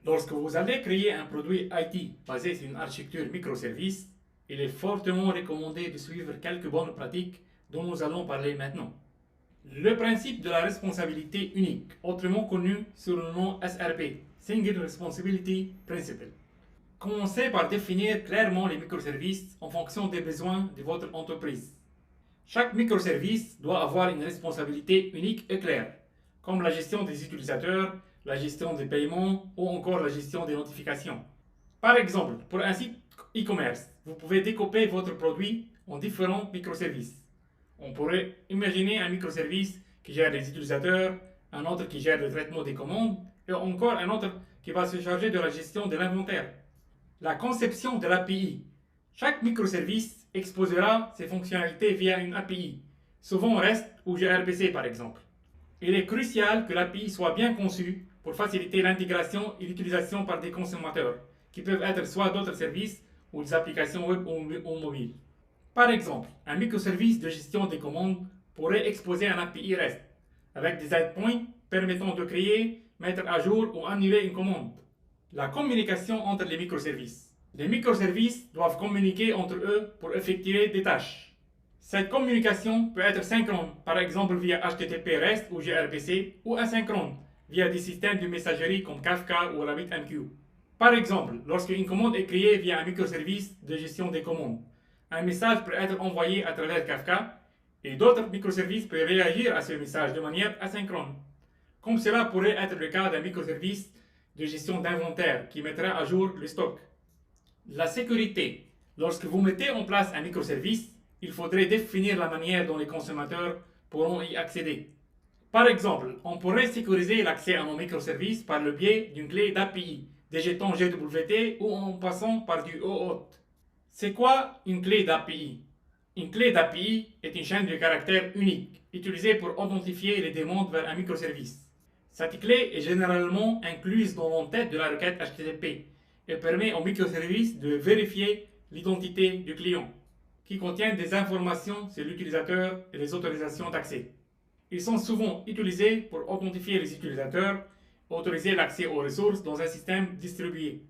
Lorsque vous allez créer un produit IT basé sur une architecture microservice, il est fortement recommandé de suivre quelques bonnes pratiques dont nous allons parler maintenant. Le principe de la responsabilité unique, autrement connu sous le nom SRP, Single Responsibility Principle. Commencez par définir clairement les microservices en fonction des besoins de votre entreprise. Chaque microservice doit avoir une responsabilité unique et claire, comme la gestion des utilisateurs, la gestion des paiements ou encore la gestion des notifications. Par exemple, pour un site e-commerce, vous pouvez découper votre produit en différents microservices. On pourrait imaginer un microservice qui gère les utilisateurs, un autre qui gère le traitement des commandes et encore un autre qui va se charger de la gestion de l'inventaire. La conception de l'API. Chaque microservice exposera ses fonctionnalités via une API, souvent REST ou gRPC par exemple. Il est crucial que l'API soit bien conçue pour faciliter l'intégration et l'utilisation par des consommateurs, qui peuvent être soit d'autres services ou des applications web ou mobiles. Par exemple, un microservice de gestion des commandes pourrait exposer un API REST, avec des endpoints permettant de créer, mettre à jour ou annuler une commande. La communication entre les microservices. Les microservices doivent communiquer entre eux pour effectuer des tâches. Cette communication peut être synchrone, par exemple via HTTP REST ou gRPC, ou asynchrone, via des systèmes de messagerie comme Kafka ou RabbitMQ. Par exemple, lorsqu'une commande est créée via un microservice de gestion des commandes, un message peut être envoyé à travers Kafka et d'autres microservices peuvent réagir à ce message de manière asynchrone, comme cela pourrait être le cas d'un microservice de gestion d'inventaire qui mettra à jour le stock. La sécurité. Lorsque vous mettez en place un microservice, il faudrait définir la manière dont les consommateurs pourront y accéder. Par exemple, on pourrait sécuriser l'accès à nos microservices par le biais d'une clé d'API, des jetons GWT ou en passant par du OAuth. C'est quoi une clé d'API? Une clé d'API est une chaîne de caractères unique, utilisée pour authentifier les demandes vers un microservice. Cette clé est généralement incluse dans l'entête de la requête HTTP et permet au microservice de vérifier l'identité du client, qui contient des informations sur l'utilisateur et les autorisations d'accès. Ils sont souvent utilisés pour authentifier les utilisateurs et autoriser l'accès aux ressources dans un système distribué.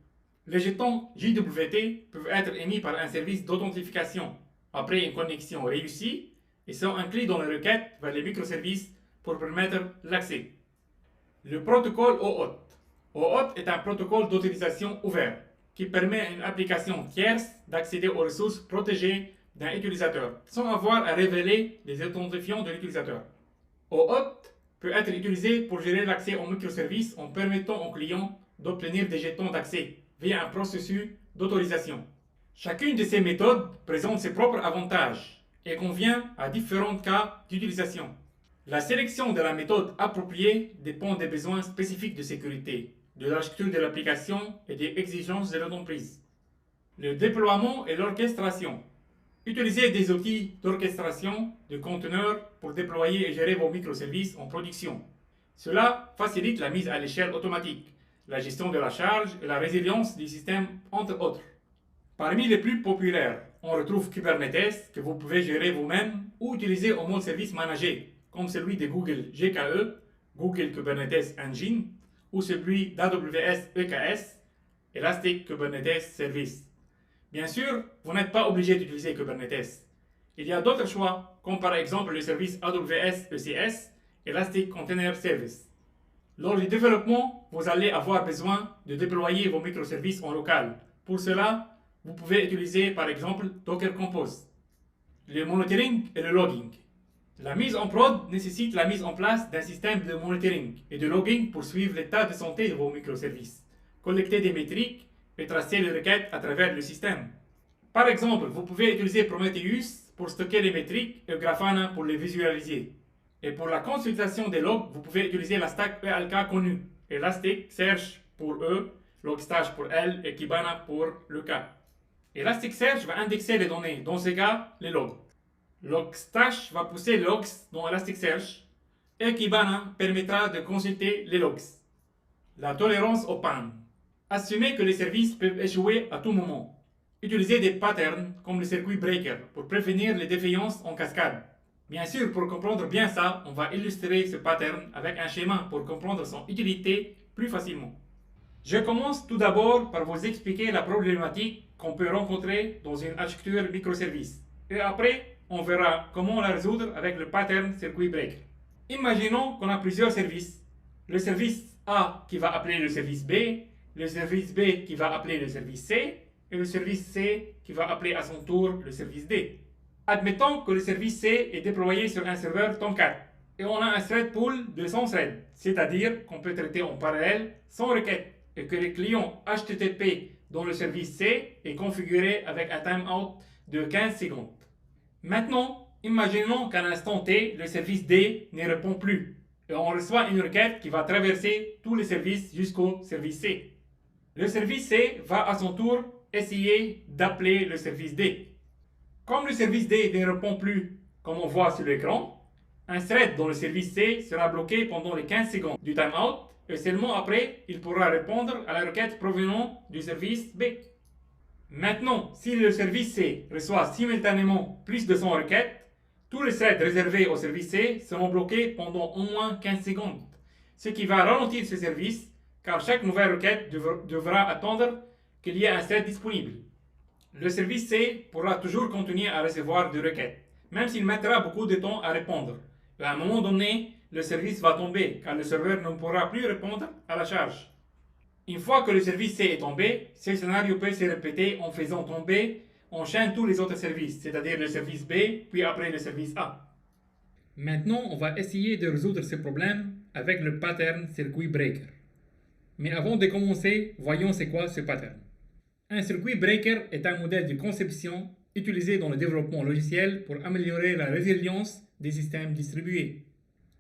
Les jetons JWT peuvent être émis par un service d'authentification après une connexion réussie et sont inclus dans les requêtes vers les microservices pour permettre l'accès. Le protocole OAuth. OAuth est un protocole d'autorisation ouvert qui permet à une application tierce d'accéder aux ressources protégées d'un utilisateur sans avoir à révéler les authentifiants de l'utilisateur. OAuth peut être utilisé pour gérer l'accès aux microservices en permettant aux clients d'obtenir des jetons d'accès via un processus d'autorisation. Chacune de ces méthodes présente ses propres avantages et convient à différents cas d'utilisation. La sélection de la méthode appropriée dépend des besoins spécifiques de sécurité, de l'architecture de l'application et des exigences de l'entreprise. Le déploiement et l'orchestration. Utilisez des outils d'orchestration de conteneurs pour déployer et gérer vos microservices en production. Cela facilite la mise à l'échelle automatique, la gestion de la charge et la résilience du système, entre autres. Parmi les plus populaires, on retrouve Kubernetes, que vous pouvez gérer vous-même ou utiliser en mode service managé, comme celui de Google GKE, Google Kubernetes Engine, ou celui d'AWS EKS, Elastic Kubernetes Service. Bien sûr, vous n'êtes pas obligé d'utiliser Kubernetes. Il y a d'autres choix, comme par exemple le service AWS ECS, Elastic Container Service. Lors du développement, vous allez avoir besoin de déployer vos microservices en local. Pour cela, vous pouvez utiliser par exemple Docker Compose. Le monitoring et le logging. La mise en prod nécessite la mise en place d'un système de monitoring et de logging pour suivre l'état de santé de vos microservices, collecter des métriques et tracer les requêtes à travers le système. Par exemple, vous pouvez utiliser Prometheus pour stocker les métriques et Grafana pour les visualiser. Et pour la consultation des logs, vous pouvez utiliser la stack ELK connue, Elasticsearch pour E, Logstash pour L et Kibana pour le K. Elasticsearch va indexer les données, dans ce cas, les logs. Logstash va pousser les logs dans Elasticsearch et Kibana permettra de consulter les logs. La tolérance aux pannes. Assumez que les services peuvent échouer à tout moment. Utilisez des patterns comme le circuit breaker pour prévenir les défaillances en cascade. Bien sûr, pour comprendre bien ça, on va illustrer ce pattern avec un schéma pour comprendre son utilité plus facilement. Je commence tout d'abord par vous expliquer la problématique qu'on peut rencontrer dans une architecture microservice. Et après, on verra comment la résoudre avec le pattern circuit breaker. Imaginons qu'on a plusieurs services. Le service A qui va appeler le service B, le service B qui va appeler le service C, et le service C qui va appeler à son tour le service D. Admettons que le service C est déployé sur un serveur Tomcat et on a un thread pool de 100 threads, c'est-à-dire qu'on peut traiter en parallèle 100 requêtes et que le client HTTP dans le service C est configuré avec un timeout de 15 secondes. Maintenant, imaginons qu'à l'instant T, le service D ne répond plus et on reçoit une requête qui va traverser tous les services jusqu'au service C. Le service C va à son tour essayer d'appeler le service D. Comme le service D ne répond plus, comme on voit sur l'écran, un thread dans le service C sera bloqué pendant les 15 secondes du timeout et seulement après, il pourra répondre à la requête provenant du service B. Maintenant, si le service C reçoit simultanément plus de 100 requêtes, tous les threads réservés au service C seront bloqués pendant au moins 15 secondes, ce qui va ralentir ce service car chaque nouvelle requête devra attendre qu'il y ait un thread disponible. Le service C pourra toujours continuer à recevoir des requêtes, même s'il mettra beaucoup de temps à répondre. Et à un moment donné, le service va tomber car le serveur ne pourra plus répondre à la charge. Une fois que le service C est tombé, ce scénario peut se répéter en faisant tomber en chaîne tous les autres services, c'est-à-dire le service B, puis après le service A. Maintenant, on va essayer de résoudre ce problème avec le pattern circuit breaker. Mais avant de commencer, voyons c'est quoi ce pattern. Un circuit breaker est un modèle de conception utilisé dans le développement logiciel pour améliorer la résilience des systèmes distribués.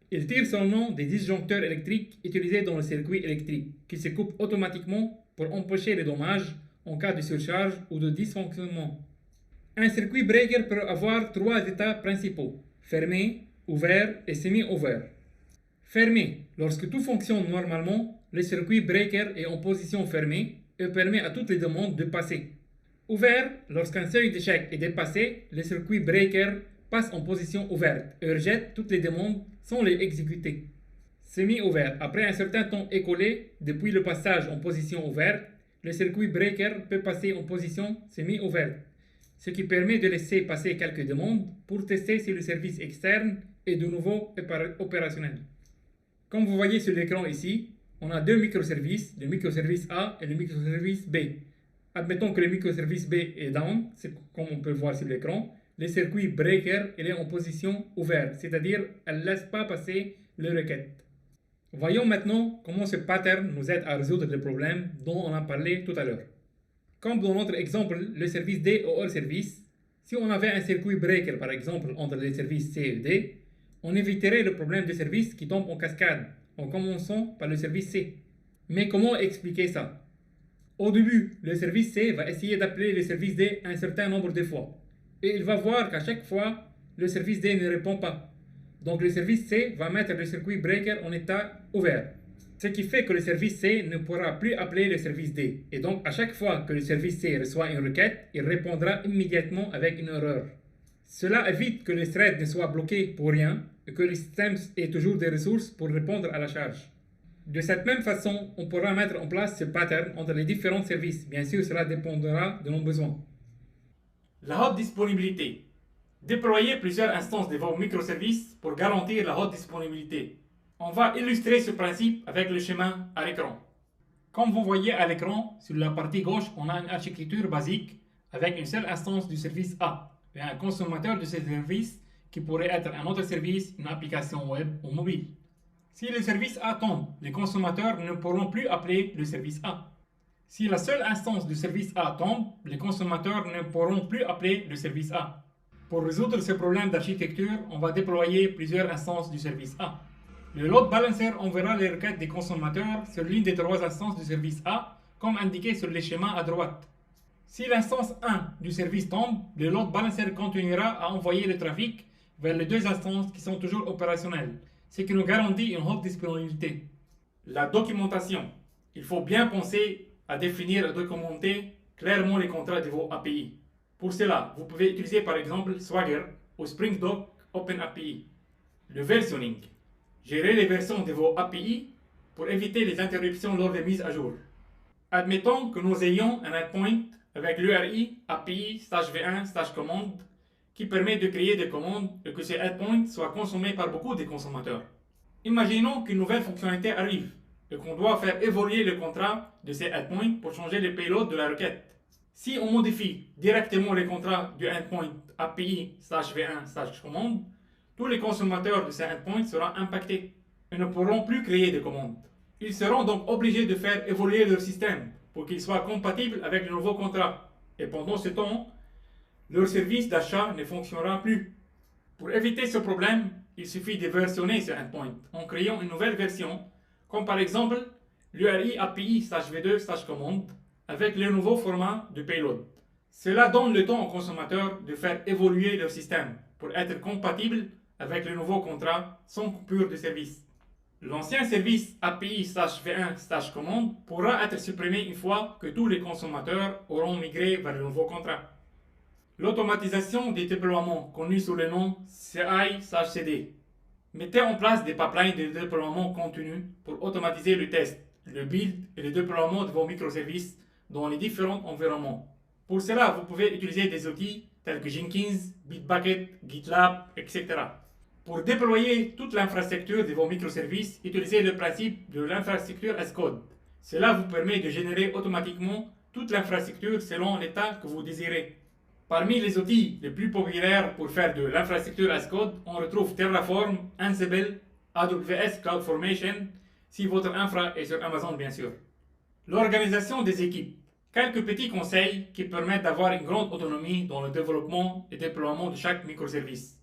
Il tire son nom des disjoncteurs électriques utilisés dans le circuit électrique, qui se coupent automatiquement pour empêcher les dommages en cas de surcharge ou de dysfonctionnement. Un circuit breaker peut avoir trois états principaux: fermé, ouvert et semi-ouvert. Fermé, lorsque tout fonctionne normalement, le circuit breaker est en position fermée et permet à toutes les demandes de passer. Ouvert, lorsqu'un seuil d'échec est dépassé, le circuit breaker passe en position ouverte et rejette toutes les demandes sans les exécuter. Semi-ouvert, après un certain temps écoulé depuis le passage en position ouverte, le circuit breaker peut passer en position semi-ouverte, ce qui permet de laisser passer quelques demandes pour tester si le service externe est de nouveau opérationnel. Comme vous voyez sur l'écran ici, on a deux microservices, le microservice A et le microservice B. Admettons que le microservice B est down, c'est comme on peut voir sur l'écran. Le circuit breaker est en position ouverte, c'est-à-dire elle ne laisse pas passer les requêtes. Voyons maintenant comment ce pattern nous aide à résoudre le problème dont on a parlé tout à l'heure. Comme dans notre exemple, le service D est hors service, si on avait un circuit breaker par exemple entre les services C et D, on éviterait le problème de service qui tombe en cascade, en commençant par le service C. Mais comment expliquer ça? Au début, le service C va essayer d'appeler le service D un certain nombre de fois. Et il va voir qu'à chaque fois, le service D ne répond pas. Donc le service C va mettre le circuit breaker en état ouvert. Ce qui fait que le service C ne pourra plus appeler le service D. Et donc à chaque fois que le service C reçoit une requête, il répondra immédiatement avec une erreur. Cela évite que les threads ne soient bloqués pour rien et que le système ait toujours des ressources pour répondre à la charge. De cette même façon, on pourra mettre en place ce pattern entre les différents services. Bien sûr, cela dépendra de nos besoins. La haute disponibilité. Déployez plusieurs instances de vos microservices pour garantir la haute disponibilité. On va illustrer ce principe avec le schéma à l'écran. Comme vous voyez à l'écran, sur la partie gauche, on a une architecture basique avec une seule instance du service A et un consommateur de ce service qui pourrait être un autre service, une application web ou mobile. Si le service A tombe, les consommateurs ne pourront plus appeler le service A. Si la seule instance du service A tombe, les consommateurs ne pourront plus appeler le service A. Pour résoudre ce problème d'architecture, on va déployer plusieurs instances du service A. Le load balancer enverra les requêtes des consommateurs sur l'une des trois instances du service A, comme indiqué sur les schémas à droite. Si l'instance 1 du service tombe, le load balancer continuera à envoyer le trafic vers les deux instances qui sont toujours opérationnelles, ce qui nous garantit une haute disponibilité. La documentation. Il faut bien penser à définir et documenter clairement les contrats de vos API. Pour cela, vous pouvez utiliser par exemple Swagger ou Springdok OpenAPI. Le versionning. Gérer les versions de vos API pour éviter les interruptions lors des mises à jour. Admettons que nous ayons un endpoint avec l'URI API/v1/commande qui permet de créer des commandes et que ces endpoints soient consommés par beaucoup de consommateurs. Imaginons qu'une nouvelle fonctionnalité arrive et qu'on doit faire évoluer le contrat de ces endpoints pour changer les payloads de la requête. Si on modifie directement les contrats du endpoint API/v1/commande, tous les consommateurs de ces endpoints seront impactés et ne pourront plus créer de commandes. Ils seront donc obligés de faire évoluer leur système pour qu'il soit compatible avec le nouveau contrat. Et pendant ce temps, leur service d'achat ne fonctionnera plus. Pour éviter ce problème, il suffit de versionner ce endpoint en créant une nouvelle version, comme par exemple l'URI API/v2/commande avec le nouveau format de payload. Cela donne le temps aux consommateurs de faire évoluer leur système pour être compatible avec le nouveau contrat sans coupure de service. L'ancien service API/v1/commande pourra être supprimé une fois que tous les consommateurs auront migré vers le nouveau contrat. L'automatisation des déploiements, connue sous le nom CI/CD. Mettez en place des pipelines de déploiement continu pour automatiser le test, le build et le déploiement de vos microservices dans les différents environnements. Pour cela, vous pouvez utiliser des outils tels que Jenkins, Bitbucket, GitLab, etc. Pour déployer toute l'infrastructure de vos microservices, utilisez le principe de l'infrastructure as code. Cela vous permet de générer automatiquement toute l'infrastructure selon l'état que vous désirez. Parmi les outils les plus populaires pour faire de l'infrastructure as code, on retrouve Terraform, Ansible, AWS CloudFormation, si votre infra est sur Amazon bien sûr. L'organisation des équipes. Quelques petits conseils qui permettent d'avoir une grande autonomie dans le développement et déploiement de chaque microservice.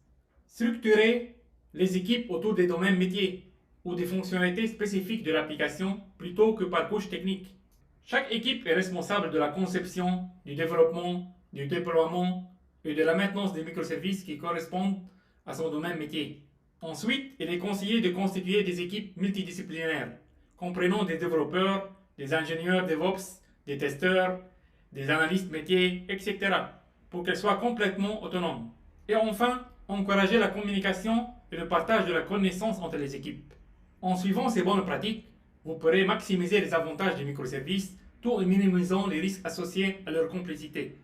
Structurez les équipes autour des domaines métiers ou des fonctionnalités spécifiques de l'application plutôt que par couche technique. Chaque équipe est responsable de la conception, du développement, du déploiement et de la maintenance des microservices qui correspondent à son domaine métier. Ensuite, il est conseillé de constituer des équipes multidisciplinaires, comprenant des développeurs, des ingénieurs DevOps, des testeurs, des analystes métiers, etc., pour qu'elles soient complètement autonomes. Et enfin, encourager la communication et le partage de la connaissance entre les équipes. En suivant ces bonnes pratiques, vous pourrez maximiser les avantages des microservices tout en minimisant les risques associés à leur complexité.